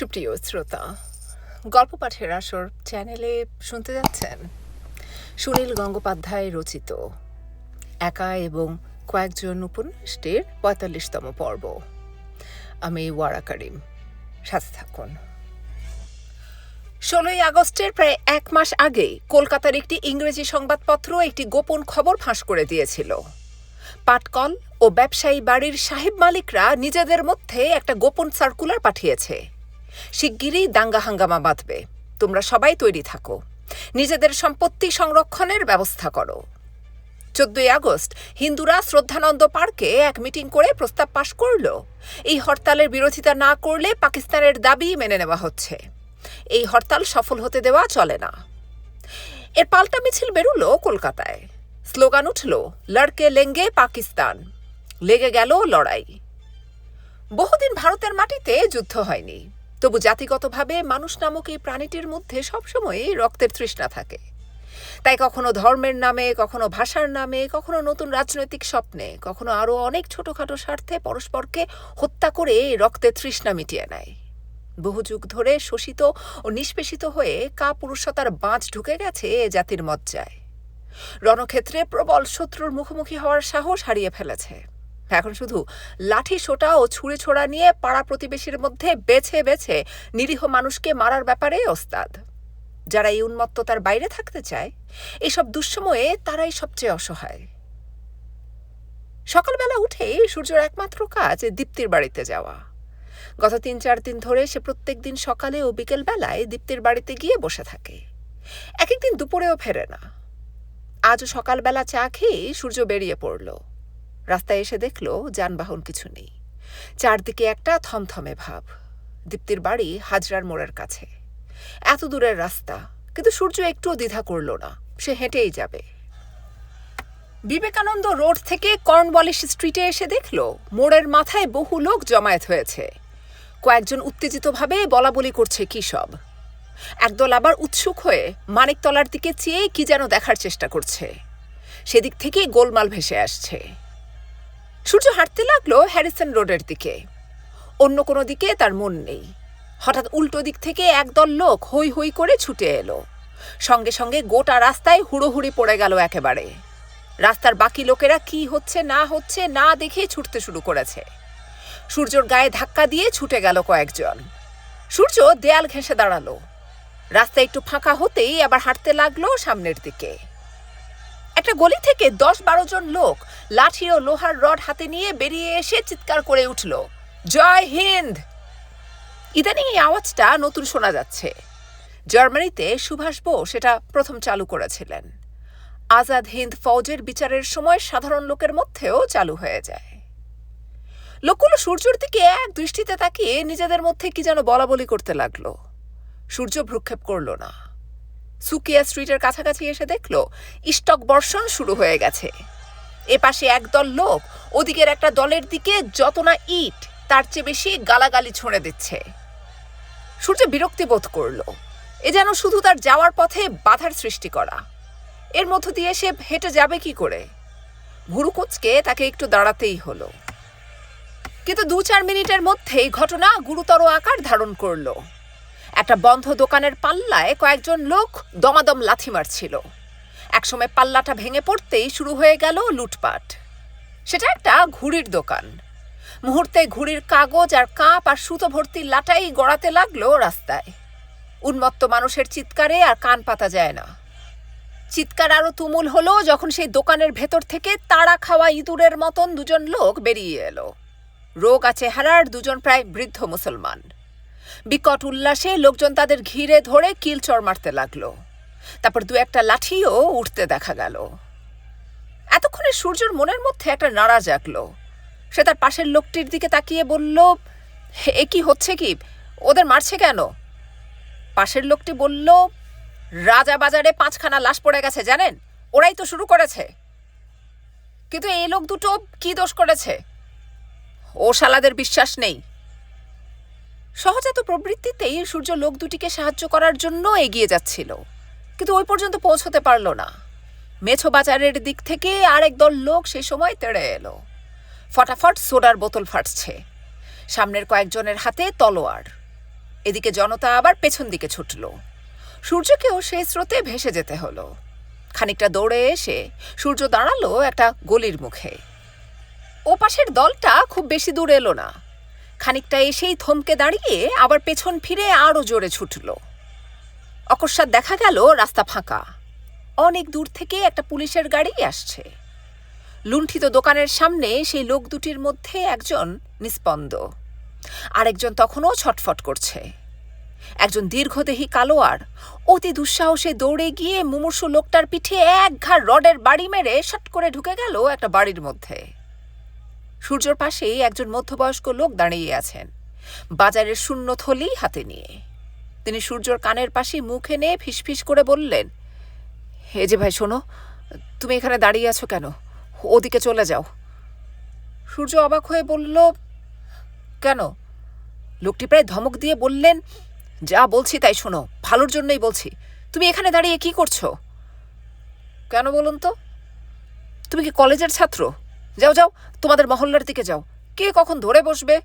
সুপ্রিয় শ্রোতা, গল্প পাঠের আসর চ্যানেলে শুনতে যাচ্ছেন সুনীল গঙ্গোপাধ্যায় রচিত একা এবং কয়েকজন উপন্যাসটির ৪৫তম পর্ব। আমি ওয়ারা করিম, সাথে থাকুন। ১৬ই আগস্টের প্রায় এক মাস আগে কলকাতার একটি ইংরেজি সংবাদপত্র একটি গোপন খবর ফাঁস করে দিয়েছিল। পাটকল ও ব্যবসায়ী বাড়ির সাহেব মালিকরা নিজেদের মধ্যে একটা গোপন সার্কুলার পাঠিয়েছে। শিগগিরই দাঙ্গা হাঙ্গামা বাঁধবে, তোমরা সবাই তৈরি থাকো, নিজেদের সম্পত্তি সংরক্ষণের ব্যবস্থা করো। ১৪ই আগস্ট হিন্দুরা শ্রদ্ধানন্দ পার্কে এক মিটিং করে প্রস্তাব পাশ করল, এই হরতালের বিরোধিতা না করলে পাকিস্তানের দাবি মেনে নেওয়া হচ্ছে, এই হরতাল সফল হতে দেওয়া চলে না। এর পাল্টা মিছিল বেরুলো কলকাতায়, স্লোগান উঠল লড়কে লেঙ্গে পাকিস্তান। লেগে গেল লড়াই। বহুদিন ভারতের মাটিতে যুদ্ধ হয়নি, তবু জাতিগতভাবে মানুষ নামক এই প্রাণীটির মধ্যে সবসময়ই রক্তের তৃষ্ণা থাকে। তাই কখনো ধর্মের নামে, কখনো ভাষার নামে, কখনো নতুন রাজনৈতিক স্বপ্নে, কখনো আরও অনেক ছোটখাটো স্বার্থে পরস্পরকে হত্যা করে রক্তের তৃষ্ণা মিটিয়ে নেয়। বহু যুগ ধরে শোষিত ও নিষ্পেষিত হয়ে কাপুরুষতার বাঁধ ঢুকে গেছে এ জাতির মজ্জায়। রণক্ষেত্রে প্রবল শত্রুর মুখোমুখি হওয়ার সাহস হারিয়ে ফেলেছে। এখন শুধু লাঠি সোটা ও ছুরি ছোড়া নিয়ে পাড়া প্রতিবেশীর মধ্যে বেছে বেছে নিরীহ মানুষকে মারার ব্যাপারে ওস্তাদ। যারা এই উন্মত্ততার বাইরে থাকতে চায়, এসব দুঃসময়ে তারাই সবচেয়ে অসহায়। সকালবেলা উঠেই সূর্যের একমাত্র কাজ দীপ্তির বাড়িতে যাওয়া। গত ৩-৪ দিন ধরে সে প্রত্যেক দিন সকালে ও বিকেল বেলায় দীপ্তির বাড়িতে গিয়ে বসে থাকে। এক একদিন দুপুরেও ফেরে না। আজও সকালবেলা চা খেয়ে সূর্য বেরিয়ে পড়ল। রাস্তায় এসে দেখল যানবাহন কিছু নেই, চারদিকে একটা থমথমে ভাব। দীপ্তির বাড়ি হাজরার মোড়ের কাছে, এত দূরের রাস্তা, কিন্তু সূর্য একটুও দ্বিধা করল না, সে হেঁটেই যাবে। বিবেকানন্দ রোড থেকে কর্নওয়ালিস স্ট্রিটে এসে দেখল মোড়ের মাথায় বহু লোক জমায়েত হয়েছে। কয়েকজন উত্তেজিতভাবে বলাবলি করছে কি সব। একদল আবার উৎসুক হয়ে মানিকতলার দিকে চেয়ে কি যেন দেখার চেষ্টা করছে। সেদিক থেকেই গোলমাল ভেসে আসছে। সূর্য হাঁটতে লাগলো হ্যারিসন রোডের দিকে। অন্য কোনো দিকে তার মন নেই। হঠাৎ উল্টো দিক থেকে একদল লোক হৈ হৈ করে ছুটে এলো। সঙ্গে সঙ্গে গোটা রাস্তায় হুড়োহুড়ি পড়ে গেল একেবারে। রাস্তার বাকি লোকেরা কি হচ্ছে না দেখে ছুটতে শুরু করেছে। সূর্যর গায়ে ধাক্কা দিয়ে ছুটে গেল কয়েকজন। সূর্য দেয়াল ঘেঁষে দাঁড়ালো। রাস্তা একটু ফাঁকা হতেই আবার হাঁটতে লাগলো সামনের দিকে। একটা গলি থেকে ১০-১২ জন লোক লাঠি ও লোহার রড হাতে নিয়ে বেরিয়ে এসে চিৎকার করে উঠল, জয় হিন্দ। ইদানিং এই আওয়াজটা নতুন শোনা যাচ্ছে। জার্মানিতে সুভাষ বোস সেটা প্রথম চালু করেছিলেন। আজাদ হিন্দ ফৌজের বিচারের সময় সাধারণ লোকের মধ্যেও চালু হয়ে যায়। লোকগুলো সূর্যের দিকে এক দৃষ্টিতে তাকিয়ে নিজেদের মধ্যে কি যেন বলাবলি করতে লাগলো। সূর্য ভ্রুক্ষেপ করল না। সুকিয়া স্ট্রিটের কাছাকাছি এসে দেখল স্টক বর্ষণ শুরু হয়ে গেছে। এপাশে একদল লোক ওদিকের একটা দলের দিকে যত না ইট তার চেয়ে বেশি গালাগালি ছুঁড়ে দিচ্ছে। সূর্য বিরক্তি বোধ করল। এ যেন শুধু তার যাওয়ার পথে বাধার সৃষ্টি করা। এর মধ্য দিয়ে সে হেঁটে যাবে কি করে? ভুরু কুঁচকে তাকে একটু দাঁড়াতেই হলো। কিন্তু ২-৪ মিনিটের মধ্যেই ঘটনা গুরুতর আকার ধারণ করল। একটা বন্ধ দোকানের পাল্লায় কয়েকজন লোক দমাদম লাথি মারছিল। একসময় পাল্লাটা ভেঙে পড়তেই শুরু হয়ে গেল লুটপাট। সেটা একটা ঘুড়ির দোকান। মুহূর্তে ঘুড়ির কাগজ আর কাপ আর সুতো ভর্তি লাটাই গড়াতে লাগলো রাস্তায়। উন্মত্ত মানুষের চিৎকারে আর কান পাতা যায় না। চিৎকার আরো তুমুল হলো যখন সেই দোকানের ভেতর থেকে তাড়া খাওয়া ইঁদুরের মতন দুজন লোক বেরিয়ে এলো। রোগা চেহারার দুজন প্রায় বৃদ্ধ মুসলমান। বিকট উল্লাসে লোকজন তাদের ঘিরে ধরে কিলচর মারতে লাগলো। তারপর ২-১টা লাঠিও উঠতে দেখা গেল। এতক্ষণে সূর্যর মনের মধ্যে একটা নাড়া জাগলো। সে তার পাশের লোকটির দিকে তাকিয়ে বলল, এ কি হচ্ছে কি? ওদের মারছে কেন? পাশের লোকটি বলল, রাজাবাজারে ৫খানা লাশ পড়ে গেছে জানেন, ওরাই তো শুরু করেছে। কিন্তু এই লোক দুটো কি দোষ করেছে? ও শালাদের বিশ্বাস নেই। সহজাত প্রবৃত্তিতেই সূর্য লোক দুটিকে সাহায্য করার জন্য এগিয়ে যাচ্ছিল, কিন্তু ওই পর্যন্ত পৌঁছতে পারল না। মেছো বাজারের দিক থেকে আরেক দল লোক সে সময় তেড়ে এলো। ফটাফট সোডার বোতল ফাটছে। সামনের কয়েকজনের হাতে তলোয়ার। এদিকে জনতা আবার পেছন দিকে ছুটল। সূর্যকেও সেই স্রোতে ভেসে যেতে হলো। খানিকটা দৌড়ে এসে সূর্য দাঁড়ালো একটা গলির মুখে। ও পাশের দলটা খুব বেশি দূর এলো না। খানিকটা এসেই থমকে দাঁড়িয়ে আবার পেছন ফিরে আরও জোরে ছুটল। অকস্মাৎ দেখা গেল রাস্তা ফাঁকা। অনেক দূর থেকে একটা পুলিশের গাড়ি আসছে। লুণ্ঠিত দোকানের সামনে সেই লোক দুটির মধ্যে একজন নিস্পন্দ, আরেকজন তখনও ছটফট করছে। একজন দীর্ঘদেহী কালোয়ার অতি দুঃসাহসে দৌড়ে গিয়ে মুমূর্ষু লোকটার পিঠে এক ঘাড় রডের বাড়ি মেরে শট করে ঢুকে গেল একটা বাড়ির মধ্যে। সূর্যর পাশেই একজন মধ্যবয়স্ক লোক দাঁড়িয়ে আছেন, বাজারের শূন্য থলি হাতে নিয়ে। তিনি সূর্যর কানের পাশে মুখ এনে ফিসফিস করে বললেন, হে যে ভাই, শোনো, তুমি এখানে দাঁড়িয়ে আছো কেন? ওদিকে চলে যাও। সূর্য অবাক হয়ে বলল, কেন? লোকটি প্রায় ধমক দিয়ে বললেন, যা বলছি তাই শোনো, ভালোর জন্যই বলছি। তুমি এখানে দাঁড়িয়ে কি করছো? কেন বলুন তো? তুমি কি কলেজের ছাত্র? যাও যাও, তোমাদের মহল্লার দিকে যাও, কে কখন ধরে বসবে।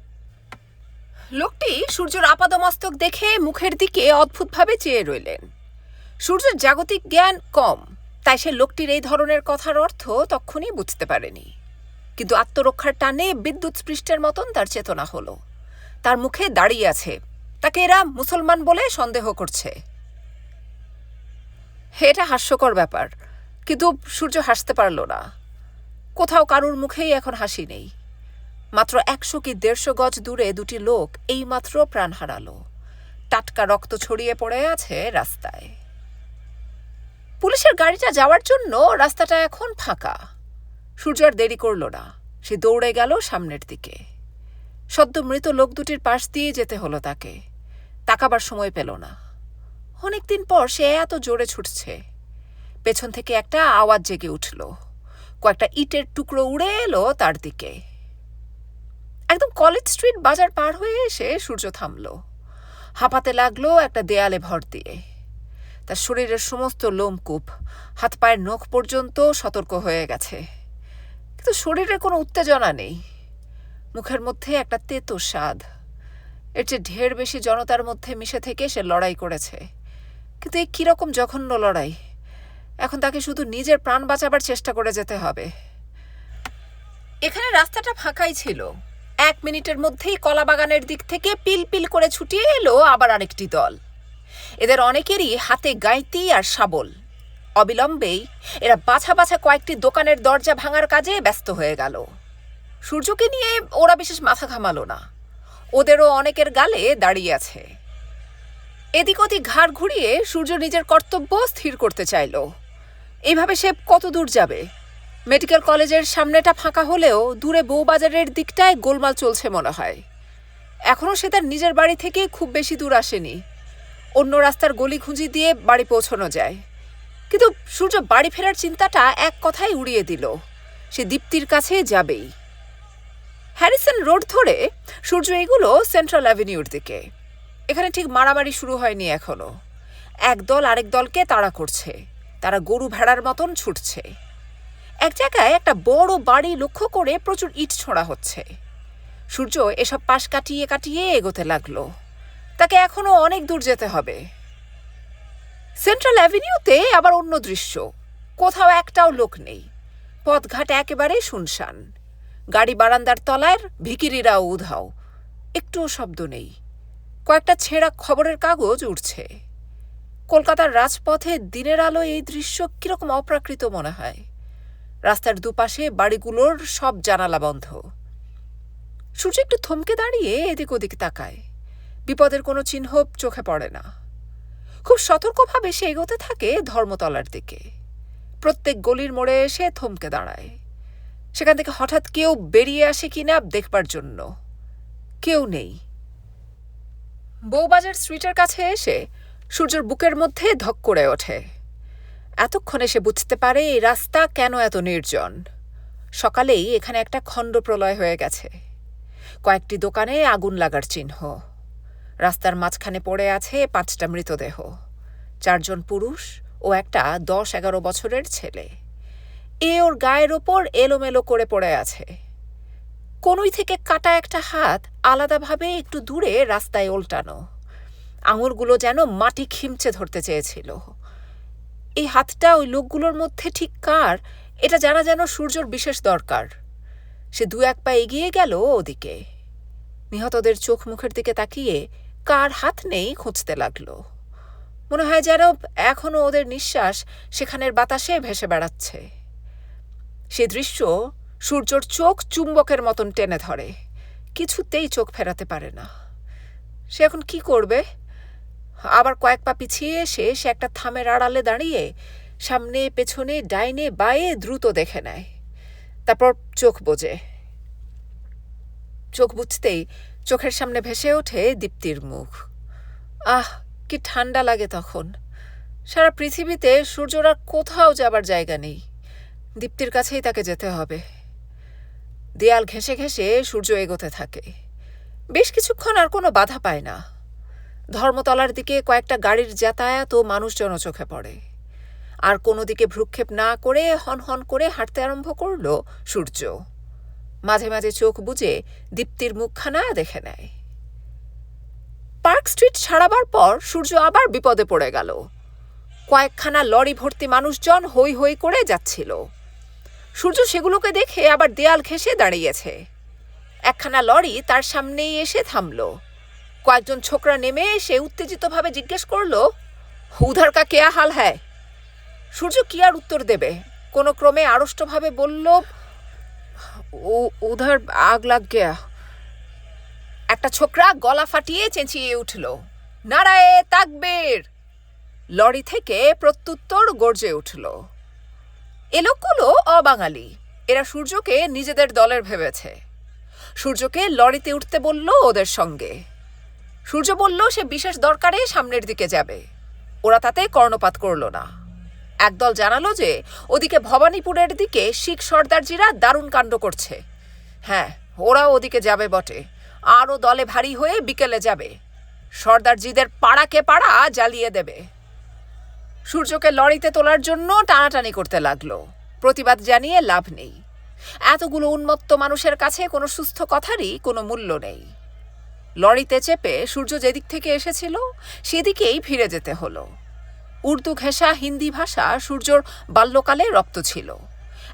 লোকটি সূর্যর আপাদমস্তক দেখে মুখের দিকে অদ্ভুতভাবে চেয়ে রইলেন। সূর্যের জাগতিক জ্ঞান কম, তাই সে লোকটির এই ধরনের কথার অর্থ তক্ষুনি বুঝতে পারেনি। কিন্তু আত্মরক্ষার টানে বিদ্যুৎ স্পৃষ্টের মতন তার চেতনা হলো। তার মুখে দাঁড়িয়ে আছে, তাকে এরা মুসলমান বলে সন্দেহ করছে। এটা হাস্যকর ব্যাপার, কিন্তু সূর্য হাসতে পারল না। কোথাও কারুর মুখেই এখন হাসি নেই। মাত্র 100 কি 150 গজ দূরে দুটি লোক এইমাত্র প্রাণ হারালো। টাটকা রক্ত ছড়িয়ে পড়ে আছে রাস্তায়। পুলিশের গাড়িটা যাওয়ার জন্য রাস্তাটা এখন ফাঁকা। সূর্য আর দেরি করল না, সে দৌড়ে গেল সামনের দিকে। সদ্য মৃত লোক দুটির পাশ দিয়ে যেতে হলো তাকে। তাকাবার সময় পেল না। অনেকদিন পর সে এত জোরে ছুটছে। পেছন থেকে একটা আওয়াজ জেগে উঠল। কয়েকটা ইটের টুকরো উড়ে এলো তার দিকে। একদম কলেজ স্ট্রিট বাজার পার হয়ে এসে সূর্য থামল। হাঁপাতে লাগলো একটা দেয়ালে ভর দিয়ে। তার শরীরের সমস্ত লোমকূপ, হাত পায়ের নখ পর্যন্ত সতর্ক হয়ে গেছে, কিন্তু শরীরে কোনো উত্তেজনা নেই। মুখের মধ্যে একটা তেতো স্বাদ। এর চেয়ে ঢের বেশি জনতার মধ্যে মিশে থেকে সে লড়াই করেছে, কিন্তু এই কিরকম জঘন্য লড়াই! এখন তাকে শুধু নিজের প্রাণ বাঁচাবার চেষ্টা করে যেতে হবে। এখানে রাস্তাটা ফাঁকাই ছিল। 1 মিনিটের মধ্যেই কলাবাগানের দিক থেকে পিল পিল করে ছুটিয়ে এলো আবার আরেকটি দল। এদের অনেকেরই হাতে গাঁইতি আর শাবল। অবিলম্বেই এরা বাছা বাছা কয়েকটি দোকানের দরজা ভাঙার কাজে ব্যস্ত হয়ে গেল। সূর্যকে নিয়ে ওরা বিশেষ মাথা ঘামালো না। ওদেরও অনেকের গালে দাঁড়িয়ে আছে। এদিক ওদিক ঘাড় ঘুরিয়ে সূর্য নিজের কর্তব্য স্থির করতে চাইল। এইভাবে সে কত দূর যাবে? মেডিকেল কলেজের সামনেটা ফাঁকা হলেও দূরে বউবাজারের দিকটায় গোলমাল চলছে মনে হয়। এখনও সে তার নিজের বাড়ি থেকে খুব বেশি দূর আসেনি। অন্য রাস্তার গলি খুঁজি দিয়ে বাড়ি পৌঁছানো যায়। কিন্তু সূর্য বাড়ি ফেরার চিন্তাটা এক কথায় উড়িয়ে দিল। সে দীপ্তির কাছে যাবেই। হ্যারিসন রোড ধরে সূর্য এগুলো সেন্ট্রাল অ্যাভিনিউর দিকে। এখানে ঠিক মারামারি শুরু হয়নি এখনো। একদল আরেক দলকে তাড়া করছে। তারা গরু ভেড়ার মতন ছুটছে। এক জায়গায় একটা বড় বাড়ি লক্ষ্য করে প্রচুর ইট ছোঁড়া হচ্ছে। সূর্য এসব পাশ কাটিয়ে কাটিয়ে এগোতে লাগলো। তাকে এখনো অনেক দূর যেতে হবে। সেন্ট্রাল অ্যাভিনিউতে আবার অন্য দৃশ্য। কোথাও একটাও লোক নেই। পথঘাট একেবারে শুনশান। গাড়ি বারান্দার তলায় ভিখিরিরাও উধাও। একটুও শব্দ নেই। কয়েকটা ছেঁড়া খবরের কাগজ উঠছে। কলকাতার রাজপথে দিনের আলো এই দৃশ্য কিরকম অপ্রাকৃত মনে হয়। রাস্তার দুপাশে বাড়িগুলোর সব জানালা বন্ধ। সূর্য একটু থমকে দাঁড়িয়ে এদিক ওদিক তাকায়। বিপদের কোনো চিহ্ন চোখে পড়ে না। খুব সতর্কভাবে সে এগোতে থাকে ধর্মতলার দিকে। প্রত্যেক গলির মোড়ে এসে থমকে দাঁড়ায়। সেখান থেকে হঠাৎ কেউ বেরিয়ে আসে কিনা দেখবার জন্য। কেউ নেই। বউবাজার স্ট্রিটের কাছে এসে সূর্যর বুকের মধ্যে ধক করে ওঠে। এতক্ষণে সে বুঝতে পারে এই রাস্তা কেন এত নির্জন। সকালেই এখানে একটা খণ্ড প্রলয় হয়ে গেছে। কয়েকটি দোকানে আগুন লাগার চিহ্ন। রাস্তার মাঝখানে পড়ে আছে 5টা মৃতদেহ। 4 জন পুরুষ ও একটা 10-11 বছরের ছেলে। ওর গায়ের ওপর এলোমেলো করে পড়ে আছে। কনুই থেকে কাটা একটা হাত আলাদাভাবে একটু দূরে রাস্তায় ওল্টানো। আঙুলগুলো যেন মাটি খিমচে ধরতে চেয়েছিল। এই হাতটা ওই লোকগুলোর মধ্যে ঠিক কার, এটা জানা যেন সূর্যর বিশেষ দরকার। সে ২-১ পা এগিয়ে গেল ওদিকে। নিহতদের চোখ মুখের দিকে তাকিয়ে কার হাত নেই খুঁজতে লাগলো। মনে হয় যেন এখনো ওদের নিঃশ্বাস সেখানের বাতাসে ভেসে বেড়াচ্ছে। সে দৃশ্য সূর্যর চোখ চুম্বকের মতন টেনে ধরে, কিছুতেই চোখ ফেরাতে পারে না। সে এখন কি করবে? আবার কয়েক পা পিছিয়ে এসে সে একটা থামের আড়ালে দাঁড়িয়ে সামনে পেছনে ডাইনে বাঁয়ে দ্রুত দেখে নেয়। তারপর চোখ বোঝে। চোখ বুঝতেই চোখের সামনে ভেসে ওঠে দীপ্তির মুখ। আহ, কি ঠান্ডা লাগে তখন। সারা পৃথিবীতে সূর্যর আর কোথাও যাবার জায়গা নেই, দীপ্তির কাছেই তাকে যেতে হবে। দেয়াল ঘেঁষে ঘেঁষে সূর্য এগোতে থাকে। বেশ কিছুক্ষণ আর কোনো বাধা পায় না। ধর্মতলার দিকে কয়েকটা গাড়ির যাতায়াত ও মানুষজন চোখে পড়ে। আর কোনো দিকে ভ্রুক্ষেপ না করে হনহন করে হাঁটতে আরম্ভ করল সূর্য। মাঝে মাঝে চোখ বুজে দীপ্তির মুখখানা দেখে নেয়। পার্ক স্ট্রিট ছাড়াবার পর সূর্য আবার বিপদে পড়ে গেল। কয়েকখানা লরি ভর্তি মানুষজন হই হই করে যাচ্ছিল। সূর্য সেগুলোকে দেখে আবার দেয়াল ঘেঁষে দাঁড়িয়েছে। একখানা লরি তার সামনেই এসে থামল। কয়েকজন ছোকরা নেমে সে উত্তেজিতভাবে জিজ্ঞেস করল, উধার কা কেয়া হাল হ্যায়? সূর্য কি আর উত্তর দেবে, কোনো ক্রমে আড়ষ্টভাবে বলল, উধার আগ লাগ গেয়া। একটা ছোকরা গলা ফাটিয়ে চেঁচিয়ে উঠল, নারায়ে তাকবীর! লরি থেকে প্রত্যুত্তর গর্জে উঠল। এ লোকগুলো অবাঙালি। এরা সূর্যকে নিজেদের দলের ভেবেছে। সূর্যকে লরিতে উঠতে বলল ওদের সঙ্গে। সূর্য বলল সে বিশেষ দরকারে সামনের দিকে যাবে। ওরা তাতে কর্ণপাত করল না। একদল জানালো যে ওদিকে ভবানীপুরের দিকে শিখ সর্দারজিরা দারুণ কাণ্ড করছে। হ্যাঁ, ওরা ওদিকে যাবে বটে, আরও দলে ভারী হয়ে বিকেলে যাবে। সর্দারজিদের পাড়াকে পাড়া জ্বালিয়ে দেবে। সূর্যকে লরিতে তোলার জন্য টানাটানি করতে লাগলো। প্রতিবাদ জানিয়ে লাভ নেই। এতগুলো উন্মত্ত মানুষের কাছে কোনো সুস্থ কথারই কোনো মূল্য নেই। লরিতে চেপে সূর্য যেদিক থেকে এসেছিল সেদিকেই ফিরে যেতে হলো। উর্দু ঘেঁষা হিন্দি ভাষা সূর্যর বাল্যকালে রপ্ত ছিল।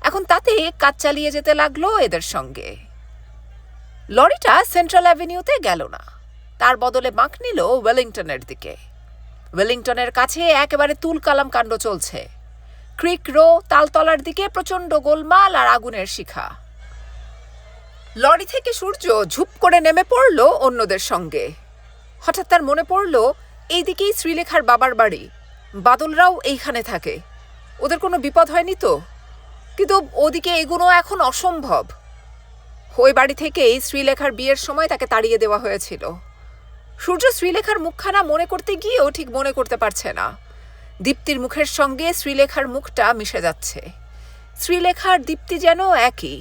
এখন তাতে কাজ চালিয়ে যেতে লাগলো এদের সঙ্গে। লরিটা সেন্ট্রাল অ্যাভিনিউতে গেল না, তার বদলে বাঁক নিল ওয়েলিংটনের দিকে। ওয়েলিংটনের কাছে একেবারে তুলকালাম কাণ্ড চলছে। ক্রিক রো তালতলার দিকে প্রচণ্ড গোলমাল আর আগুনের শিখা। লরি থেকে সূর্য ঝুপ করে নেমে পড়ল অন্যদের সঙ্গে। হঠাৎ তার মনে পড়ল এইদিকেই শ্রীলেখার বাবার বাড়ি, বাদলরাও এইখানে থাকে। ওদের কোনো বিপদ হয়নি তো? কিন্তু ওদিকে এগুলো এখন অসম্ভব। ওই বাড়ি থেকেই শ্রীলেখার বিয়ের সময় তাকে তাড়িয়ে দেওয়া হয়েছিল। সূর্য শ্রীলেখার মুখখানা মনে করতে গিয়েও ঠিক মনে করতে পারছে না। দীপ্তির মুখের সঙ্গে শ্রীলেখার মুখটা মিশে যাচ্ছে। শ্রীলেখার দীপ্তি যেন একই।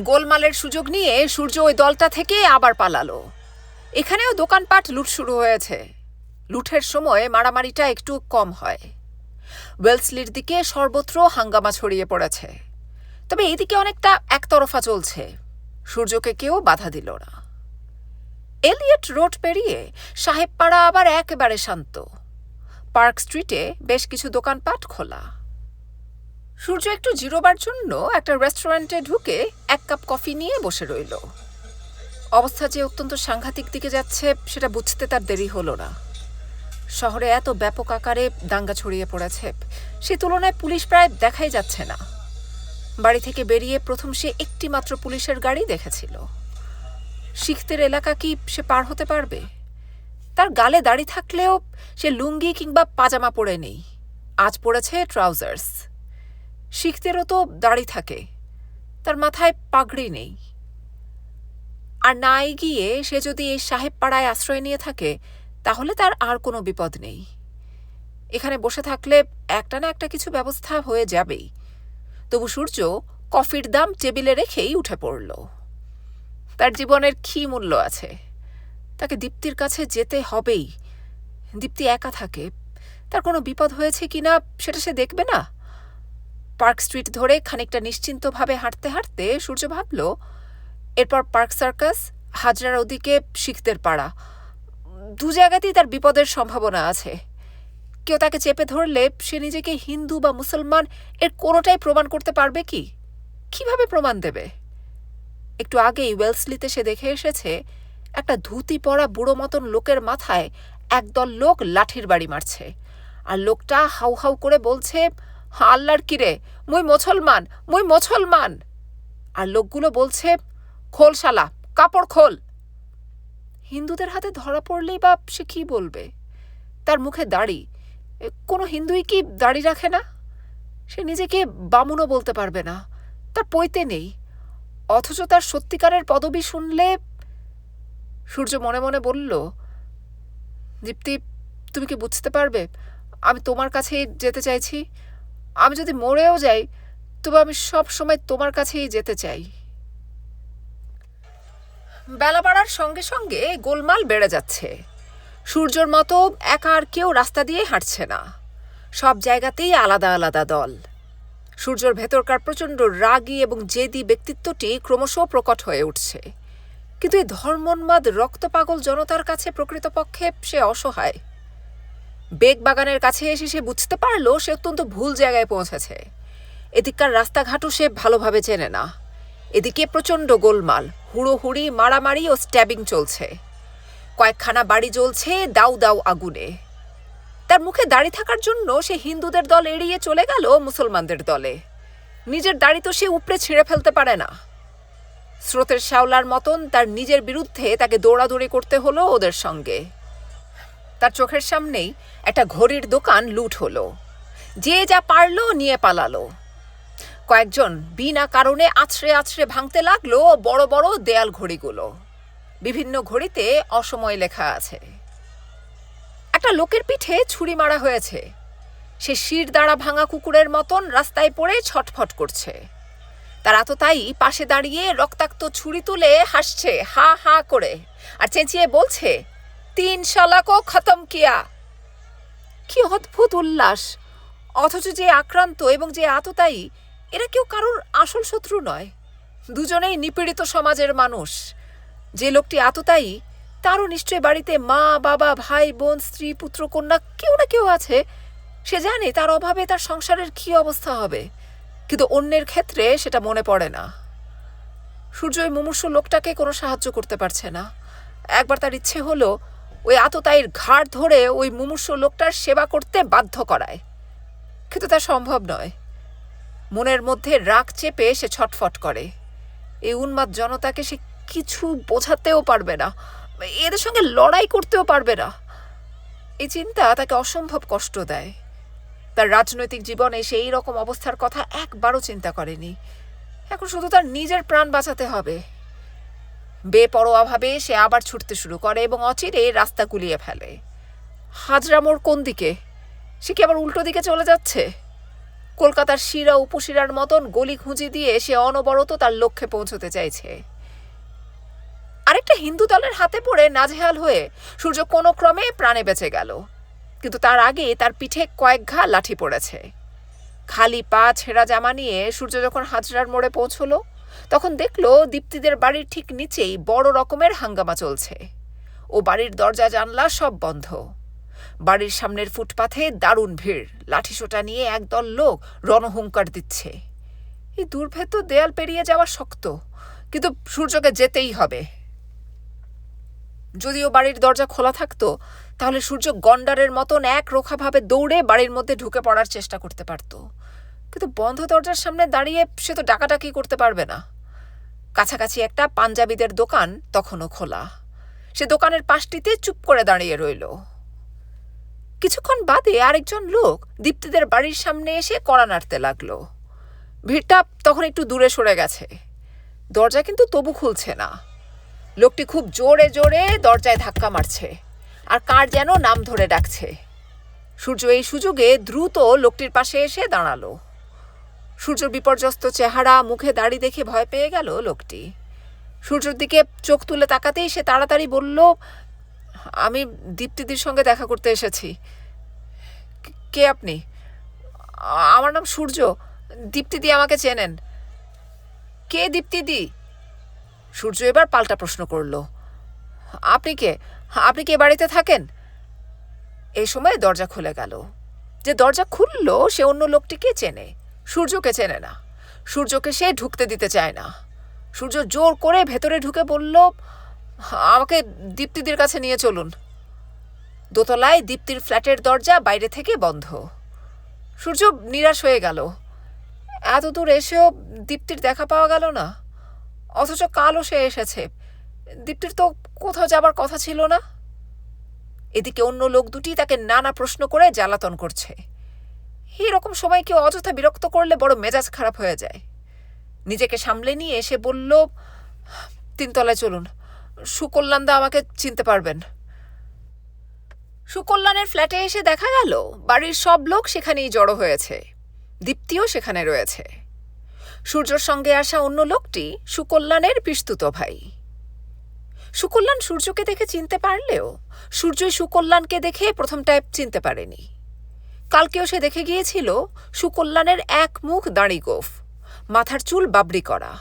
গোলমালের সুযোগ নিয়ে সূর্য ওই দলটা থেকে আবার পালালো। এখানেও দোকানপাট লুট শুরু হয়েছে। লুটের সময় মারামারিটা একটু কম হয়। ওয়েলসলির দিকে সর্বত্র হাঙ্গামা ছড়িয়ে পড়েছে। তবে এইদিকে অনেকটা একতরফা চলছে। সূর্যকে কেউ বাধা দিল না। এলিয়ট রোড পেরিয়ে সাহেবপাড়া আবার একেবারে শান্ত। পার্ক স্ট্রিটে বেশ কিছু দোকানপাট খোলা। সূর্য একটু জিরোবার জন্য একটা রেস্টুরেন্টে ঢুকে 1 কাপ কফি নিয়ে বসে রইল। অবস্থা যে অত্যন্ত সাংঘাতিক দিকে যাচ্ছে সেটা বুঝতে তার দেরি হলো না। শহরে এত ব্যাপক আকারে দাঙ্গা ছড়িয়ে পড়েছে, সে তুলনায় পুলিশ প্রায় দেখাই যাচ্ছে না। বাড়ি থেকে বেরিয়ে প্রথম সে একটি মাত্র পুলিশের গাড়ি দেখেছিল। শিখদের এলাকা কি সে পার হতে পারবে? তার গালে দাড়ি থাকলেও সে লুঙ্গি কিংবা পাজামা পরে নেই, আজ পড়েছে ট্রাউজার্স। শিখদেরও তো দাড়ি থাকে, তার মাথায় পাগড়ি নেই। আর না এগিয়ে সে যদি এই সাহেব পাড়ায় আশ্রয় নিয়ে থাকে তাহলে তার আর কোনো বিপদ নেই। এখানে বসে থাকলে একটা না একটা কিছু ব্যবস্থা হয়ে যাবেই। তবু সূর্য কফির দাম টেবিলে রেখেই উঠে পড়ল। তার জীবনের কি মূল্য আছে? তাকে দীপ্তির কাছে যেতে হবেই। দীপ্তি একা থাকে, তার কোনো বিপদ হয়েছে কিনা সেটা সে দেখবে না। পার্ক স্ট্রিট ধরে খানিকটা নিশ্চিন্তভাবে হাঁটতে হাঁটতে সূর্য ভাবল, এরপর পার্ক সার্কাস, হাজরার ওদিকে শিখদের পাড়া, দু জায়গাতেই তার বিপদের সম্ভাবনা আছে। কেউ তাকে চেপে ধরলে সে নিজেকে হিন্দু বা মুসলমান এর কোনোটাই প্রমাণ করতে পারবে কি? কিভাবে প্রমাণ দেবে? একটু আগেই ওয়েলসলিতে সে দেখে এসেছে একটা ধুতি পরা বুড়ো মতন লোকের মাথায় একদল লোক লাঠির বাড়ি মারছে, আর লোকটা হাউ হাউ করে বলছে, আল্লাহর কিরে, মুই মুসলমান, মুই মুসলমান। আর লোকগুলো বলছে, খোল শালা, কাপড় খোল। হিন্দুদের হাতে ধরা পড়লেই বা সে কি বলবে? তার মুখে দাড়ি, কোনো হিন্দুই কি দাড়ি রাখে না? সে নিজেকে বামুনও বলতে পারবে না, তার পৈতে নেই, অথচ তার সত্যিকারের পদবি শুনলে। সূর্য মনে মনে বলল, দীপ্তি, তুমি কি বুঝতে পারবে আমি তোমার কাছেই যেতে চাইছি? আমি যদি মরেও যাই তবে আমি সব সময় তোমার কাছেই যেতে চাই। বেলা বাড়ার সঙ্গে সঙ্গে গোলমাল বেড়ে যাচ্ছে। সূর্যর মতো একা আর কেউ রাস্তা দিয়ে হাঁটছে না, সব জায়গাতেই আলাদা আলাদা দল। সূর্যর ভেতরকার প্রচণ্ড রাগী এবং জেদি ব্যক্তিত্বটি ক্রমশ প্রকট হয়ে উঠছে, কিন্তু এই ধর্মোন্মাদ রক্তপাগল জনতার কাছে প্রকৃতপক্ষে সে অসহায়। বেগবাগানের কাছে এসে সে বুঝতে পারল সে অত্যন্ত ভুল জায়গায় পৌঁছেছে। এদিককার রাস্তাঘাটও সে ভালোভাবে চেনে না। এদিকে প্রচণ্ড গোলমাল, হুড়োহুড়ি, মারামারি ও স্ট্যাবিং চলছে। কয়েকখানা বাড়ি জ্বলছে দাউ দাউ আগুনে। তার মুখে দাড়ি থাকার জন্য সে হিন্দুদের দল এড়িয়ে চলে গেল মুসলমানদের দলে। নিজের দাড়ি তো সে উপড়ে ছিঁড়ে ফেলতে পারে না। স্রোতের শ্যাওলার মতন তার নিজের বিরুদ্ধে তাকে দৌড়াদৌড়ি করতে হলো ওদের সঙ্গে। তার চোখের সামনেই একটা ঘড়ির দোকান লুট হলো। যে যা পারল নিয়ে পালালো। কয়েকজন বিনা কারণে আছড়ে আছড়ে ভাঙতে লাগলো বড় বড় দেয়াল ঘড়িগুলো। বিভিন্ন ঘড়িতে অসময় লেখা আছে। একটা লোকের পিঠে ছুরি মারা হয়েছে। সে শির দাঁড়া ভাঙা কুকুরের মতন রাস্তায় পড়ে ছটফট করছে। তার আততায়ী পাশে দাঁড়িয়ে রক্তাক্ত ছুরি তুলে হাসছে হা হা করে, আর চেঁচিয়ে বলছে, 3 শালা কো খতম কিয়া। কি অদ্ভুত উল্লাস! অথচ যে আক্রান্ত এবং যে আততায়ী, এরা কেউ কারোর আসল শত্রু নয়। দুজনেই নিপীড়িত সমাজের মানুষ। যে লোকটি আততায়ী, তারও নিশ্চয় বাড়িতে মা, বাবা, ভাই, বোন, স্ত্রী, পুত্র, কন্যা কেউ না কেউ আছে। সে জানে তার অভাবে তার সংসারের কি অবস্থা হবে, কিন্তু অন্যের ক্ষেত্রে সেটা মনে পড়ে না। সূর্য ওই মুমূর্ষু লোকটাকে কোনো সাহায্য করতে পারছে না। একবার তার ইচ্ছে হলো ওই আততায়ীর ঘাড় ধরে ওই মুমূর্ষু লোকটার সেবা করতে বাধ্য করায়, কিন্তু তা সম্ভব নয়। মনের মধ্যে রাগ চেপে সে ছটফট করে। এই উন্মাদ জনতাকে সে কিছু বোঝাতেও পারবে না, এদের সঙ্গে লড়াই করতেও পারবে না। এই চিন্তা তাকে অসম্ভব কষ্ট দেয়। তার রাজনৈতিক জীবনে সে এই রকম অবস্থার কথা একবারও চিন্তা করেনি। এখন শুধু তার নিজের প্রাণ বাঁচাতে হবে। বেপরোয়াভাবে সে আবার ছুটতে শুরু করে এবং অচিরে রাস্তা গুলিয়ে ফেলে। হাজরা মোড় কোন দিকে? সে কি আবার উল্টো দিকে চলে যাচ্ছে? কলকাতার শিরা উপশিরার মতন গলি খুঁজি দিয়ে সে অনবরত তার লক্ষ্যে পৌঁছতে চাইছে। আরেকটা হিন্দু দলের হাতে পড়ে নাজেহাল হয়ে সূর্য কোনো ক্রমে প্রাণে বেঁচে গেল, কিন্তু তার আগে তার পিঠে কয়েক ঘা লাঠি পড়েছে। খালি পা ছেঁড়া জামা নিয়ে সূর্য যখন হাজরার মোড়ে পৌঁছলো, তখন দেখলো দীপ্তিদের বাড়ির ঠিক নিচেই বড় রকমের হাঙ্গামা চলছে। ও বাড়ির দরজা জানলা সব বন্ধ। বাড়ির সামনের ফুটপাথে দারুণ ভিড়, লাঠিসোঁটা নিয়ে একদল লোক রণহুঙ্কার দিচ্ছে। এই দুর্ভেদ্য দেয়াল পেরিয়ে যাওয়া শক্ত, কিন্তু সূর্যকে যেতেই হবে। যদিও বাড়ির দরজা খোলা থাকতো, তাহলে সূর্য গন্ডারের মতন এক রোখাভাবে দৌড়ে বাড়ির মধ্যে ঢুকে পড়ার চেষ্টা করতে পারত, কিন্তু বন্ধ দরজার সামনে দাঁড়িয়ে সে তো ডাকাডাকি করতে পারবে না। কাছাকাছি একটা পাঞ্জাবিদের দোকান তখনও খোলা। সে দোকানের পাশটিতে চুপ করে দাঁড়িয়ে রইল। কিছুক্ষণ বাদে আরেকজন লোক দীপ্তিদের বাড়ির সামনে এসে কড়া নাড়তে লাগলো। ভিড়টা তখন একটু দূরে সরে গেছে। দরজা কিন্তু তবু খুলছে না। লোকটি খুব জোরে জোরে দরজায় ধাক্কা মারছে আর কার যেন নাম ধরে ডাকছে। সূর্য এই সুযোগে দ্রুত লোকটির পাশে এসে দাঁড়ালো। সূর্যর বিপর্যস্ত চেহারা, মুখে দাড়ি দেখে ভয় পেয়ে গেল লোকটি। সূর্যের দিকে চোখ তুলে তাকাতেই সে তাড়াতাড়ি বলল, আমি দীপ্তিদির সঙ্গে দেখা করতে এসেছি। কে আপনি? আমার নাম সূর্য। দীপ্তিদি আমাকে চেনেন। কে দীপ্তিদি? সূর্য এবার পাল্টা প্রশ্ন করল। আপনি কে? আপনি কি এ বাড়িতে থাকেন? এই সময় দরজা খুলে গেল। যে দরজা খুলল সে অন্য লোকটিকে চেনে, সূর্যকে চেনে না। সূর্যকে সে ঢুকতে দিতে চায় না। সূর্য জোর করে ভেতরে ঢুকে বলল, আমাকে দীপ্তিদির কাছে নিয়ে চলুন। দোতলায় দীপ্তির ফ্ল্যাটের দরজা বাইরে থেকে বন্ধ। সূর্য নিরাশ হয়ে গেল। এত দূর এসেও দীপ্তির দেখা পাওয়া গেল না, অথচ কালও সে এসেছে। দীপ্তির তো কোথাও যাবার কথা ছিল না। এদিকে অন্য লোক দুটি তাকে নানা প্রশ্ন করে জ্বালাতন করছে। এইরকম সময় কেউ অযথা বিরক্ত করলে বড় মেজাজ খারাপ হয়ে যায়। নিজেকে সামলে নিয়ে এসে বলল, 3 তলায় চলুন, সুকল্যাণদা আমাকে চিনতে পারবেন। সুকল্যাণের ফ্ল্যাটে এসে দেখা গেল বাড়ির সব লোক সেখানেই জড়ো হয়েছে। দীপ্তিও সেখানে রয়েছে। সূর্যর সঙ্গে আসা অন্য লোকটি সুকল্যাণের পিস্তুত ভাই। সুকল্যাণ সূর্যকে দেখে চিনতে পারলেও সূর্যই সুকল্যাণকে দেখে প্রথমটায় চিনতে পারেনি। কালকেও সে দেখে গিয়েছিল সুকল্যাণের এক মুখ দাড়ি গোঁফ, মাথার চুল বাবরি করা।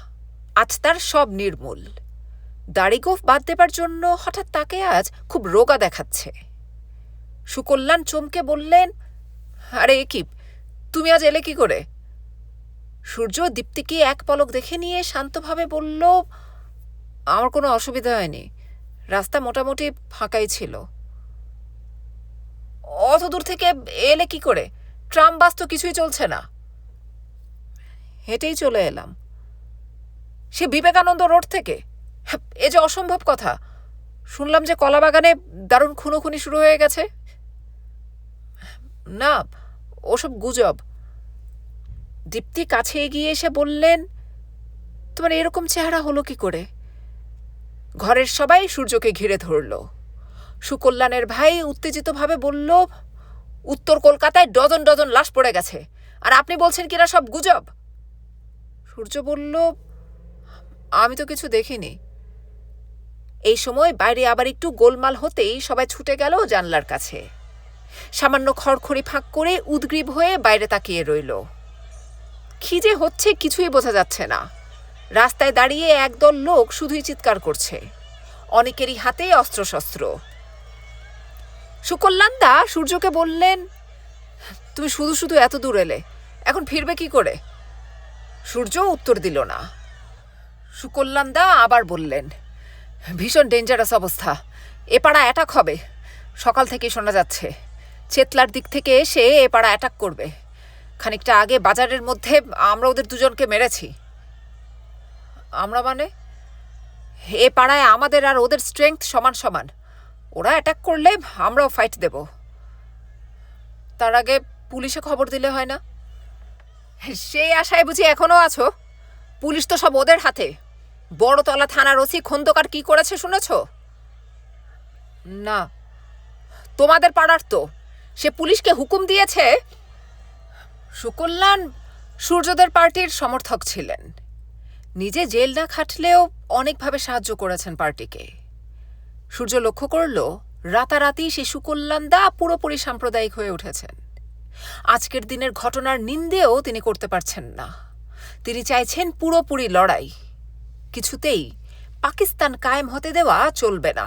আজ তার সব নির্মূল। দাড়ি গোঁফ বাদ দেবার জন্য হঠাৎ তাকে আজ খুব রোগা দেখাচ্ছে। সুকল্যাণ চমকে বললেন, আরে কি, তুমি আজ এলে কি করে? সূর্য দীপ্তিকে এক পলক দেখে নিয়ে শান্তভাবে বলল, আমার কোনো অসুবিধা হয়নি, রাস্তা মোটামুটি ফাঁকাই ছিল। অত দূর থেকে এলে কি করে? ট্রাম বাস তো কিছুই চলছে না। হেঁটেই চলে এলাম। সে বিবেকানন্দ রোড থেকে? এ যে অসম্ভব কথা। শুনলাম যে কলাবাগানে দারুণ খুনোখুনি শুরু হয়ে গেছে। না, ওসব গুজব। দীপ্তি কাছে এগিয়ে এসে বললেন, তোমার এরকম চেহারা হলো কি করে? ঘরের সবাই সূর্যকে ঘিরে ধরল। সুকল্যাণের ভাই উত্তেজিতভাবে বলল, উত্তর কলকাতায় ডজন ডজন লাশ পড়ে গেছে, আর আপনি বলছেন কিনা সব গুজব? সূর্য বলল, আমি তো কিছু দেখিনি। এই সময় বাইরে আবার একটু গোলমাল হতেই সবাই ছুটে গেল জানলার কাছে। সামান্য খড়খড়ি ফাঁক করে উদ্গ্রীব হয়ে বাইরে তাকিয়ে রইল। কি যে হচ্ছে কিছুই বোঝা যাচ্ছে না। রাস্তায় দাঁড়িয়ে একদল লোক শুধুই চিৎকার করছে। অনেকেরই হাতে অস্ত্রশস্ত্র। সুকল্যাণদা সূর্যকে বললেন, তুমি শুধু শুধু এত দূর এলে, এখন ফিরবে কি করে? সূর্য উত্তর দিল না। সুকল্যাণদা আবার বললেন, ভীষণ ডেঞ্জারাস অবস্থা, এ পাড়া অ্যাটাক হবে। সকাল থেকে শোনা যাচ্ছে চেতলার দিক থেকে এসে এ পাড়া অ্যাটাক করবে। খানিকটা আগে বাজারের মধ্যে আমরা ওদের দুজনকে মেরেছি। আমরা মানে? এ পাড়ায় আমাদের আর ওদের স্ট্রেংথ সমান সমান। ওরা অ্যাটাক করলে আমরাও ফাইট দেব। তার আগে পুলিশে খবর দিলে হয় না? সেই আশায় বুঝি এখনো আছো? পুলিশ তো সব ওদের হাতে। বড়তলা থানার ওসি খন্দকার কি করেছে শুনেছ? না। তোমাদের পাড়ার তো, সে পুলিশকে হুকুম দিয়েছে। সুকল্যাণ সূর্যদের পার্টির সমর্থক ছিলেন। নিজে জেল না খাটলেও অনেকভাবে সাহায্য করেছেন পার্টিকে। সূর্য লক্ষ্য করল রাতারাতি সে সুকল্যাণদা পুরোপুরি সাম্প্রদায়িক হয়ে উঠেছেন। আজকের দিনের ঘটনার নিন্দেও তিনি করতে পারছেন না। তিনি চাইছেন পুরোপুরি লড়াই। কিছুতেই পাকিস্তান কায়েম হতে দেওয়া চলবে না।